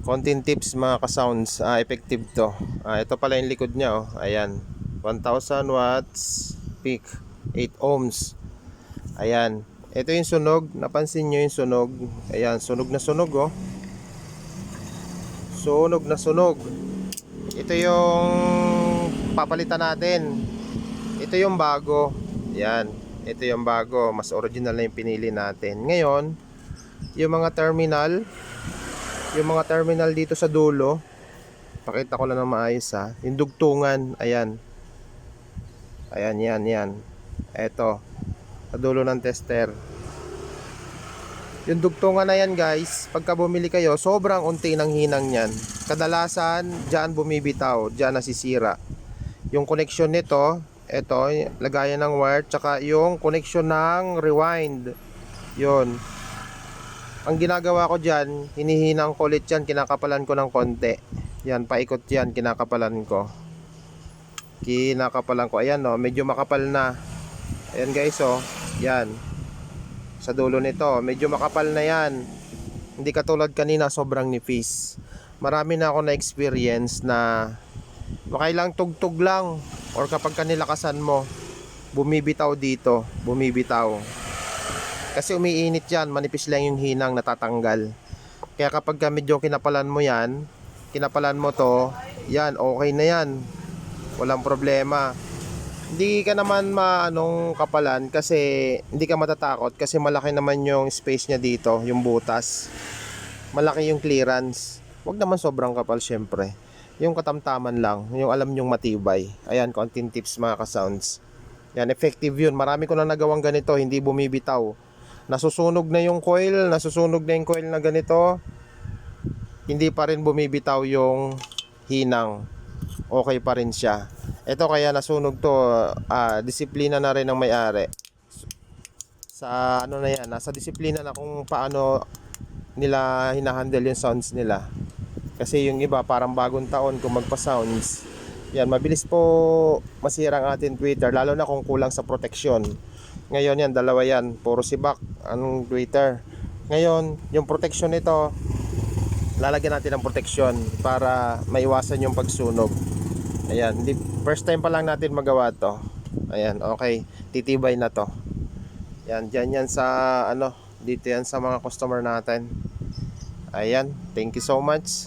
Konting tips mga ka-sounds, effective to. Ito pala yung likod niya, oh. Ayan, 1000 watts peak, 8 ohms. Ayan, ito yung sunog. Napansin nyo yung sunog? Ayan, sunog na sunog, oh. Sunog na sunog. Ito yung papalitan natin. Ito yung bago. Ayan, ito yung bago. Mas original na yung pinili natin. Ngayon, yung mga terminal dito sa dulo, pakita ko lang ng maayos, ha. Yung dugtungan, ayan. Ayan, yan. Eto, sa dulo ng tester. Yung dugtungan na yan, guys, pagka bumili kayo, sobrang unti ng hinang yan. Kadalasan, dyan bumibitaw, dyan nasisira. Yung connection nito, eto, lagayan ng wire, tsaka yung connection ng rewind. Yun. Ang ginagawa ko dyan, hinihinang ko ulit yan, kinakapalan ko ng konti. Yan, paikot yan, kinakapalan ko. Ayan, no, medyo makapal na. Ayan guys, oh, yan. Sa dulo nito, medyo makapal na yan. Hindi katulad kanina, sobrang nipis. Marami na ako na experience na makailang tugtog lang, or kapag kanilakasan mo, bumibitaw dito, bumibitaw. Kasi umiinit yan, manipis lang yung hinang, natatanggal. Kaya kapag medyo kinapalan mo yan, kinapalan mo to, yan, okay na yan. Walang problema. Hindi ka naman kapalan kasi hindi ka matatakot kasi malaki naman yung space niya dito, yung butas. Malaki yung clearance. Huwag naman sobrang kapal syempre. Yung katamtaman lang, yung alam nyong matibay. Ayan, konting tips mga ka-sounds. Yan, effective yun. Marami ko na nagawang ganito, hindi bumibitaw. Nasusunog na yung coil na ganito, hindi pa rin bumibitaw yung hinang. Okay pa rin siya. Ito kaya nasunog to, disiplina na rin ng may-ari. Sa ano na yan, nasa disiplina na kung paano nila hinahandle yung sounds nila. Kasi yung iba parang bagong taon kung magpa-sounds. Yan, mabilis po masira ang ating tweeter, lalo na kung kulang sa proteksyon. Ngayon yan, dalawa yan, puro sibak anong tweeter. Ngayon, yung proteksyon nito, lalagyan natin ng proteksyon para maiwasan yung pagsunog. Ayan, first time pa lang natin magawa to. Ayan, okay, titibay na to. Yan, dyan yan sa dito yan sa mga customer natin. Ayan, thank you so much.